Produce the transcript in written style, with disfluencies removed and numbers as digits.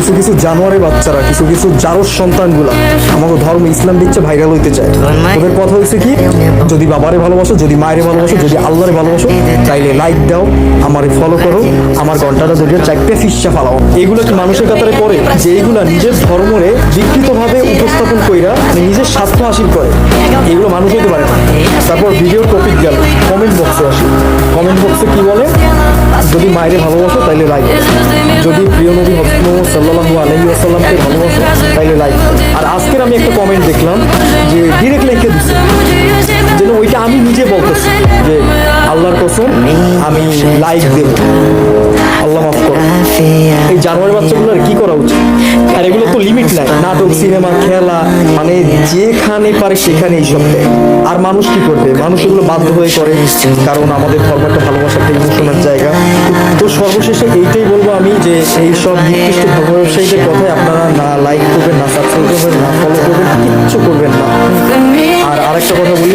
কিছু কিছু জানোয়ারি বাচ্চারা, কিছু কিছু জারজ সন্তানগুলা আমাকে ধর্ম ইসলাম দিচ্ছে, ভাইরাল হইতে চায়। তোদের কথা হয়েছে কি, যদি বাবারে ভালোবাসো, যদি মায়েরে ভালোবাসো, যদি আল্লাহরে ভালোবাসো, তাইলে লাইক দাও, আমারে ফলো করো, আমার ঘন্টাটা ধরিয়ে চারটে ফিসা ফালাও। এগুলো কি মানুষের কাতারে করে যে এইগুলা নিজের ধর্মরে বিকৃতভাবে উপস্থাপন কইরা নিজের স্বার্থ হাসিল করে? এগুলো মানুষ হতে পারে না। তারপর ভিডিওর টপিক গেল, কমেন্ট বক্সে আসি। কমেন্ট বক্সে কি বলে, যদি মায়েরে ভালোবাসো তাইলে লাইক, যদি প্রিয় নবী হযরত মুহাম্মদ সাল্লাল্লাহু আলাইহি ওয়াসাল্লামকে ভালোবাসো তাইলে লাইক। আর আজকের আমি একটা কমেন্ট দেখলাম যে ডিরেক্ট লিখে দিচ্ছে, যেন ওইটা আমি নিজে বলতেছি যে আল্লাহর কসম আমি লাইক দেব, আল্লাহ মাফ করো। এই জানোয়ারের বাচ্চাগুলোর কি করা উচিত? আর এগুলো তো লিমিট নাই, নাটক, সিনেমা, খেলা, মানে যেখানে পারে সেখানে এইসব দেয়। আর মানুষ কি করবে? মানুষ এগুলো বাধ্য হয়ে করে, কারণ আমাদের ধর্ম একটা ভালোবাসার একটা ইমোশনের জায়গা। তো সর্বশেষে এইটাই বলবো আমি যে এই সব নির্দিষ্ট ধর্ম ব্যবসায়ীদের কথায় আপনারা না লাইক করবেন, না সাবস্ক্রাইব করবেন, না ফলো করবেন, কিচ্ছু করবেন না। আর আরেকটা কথা বলি,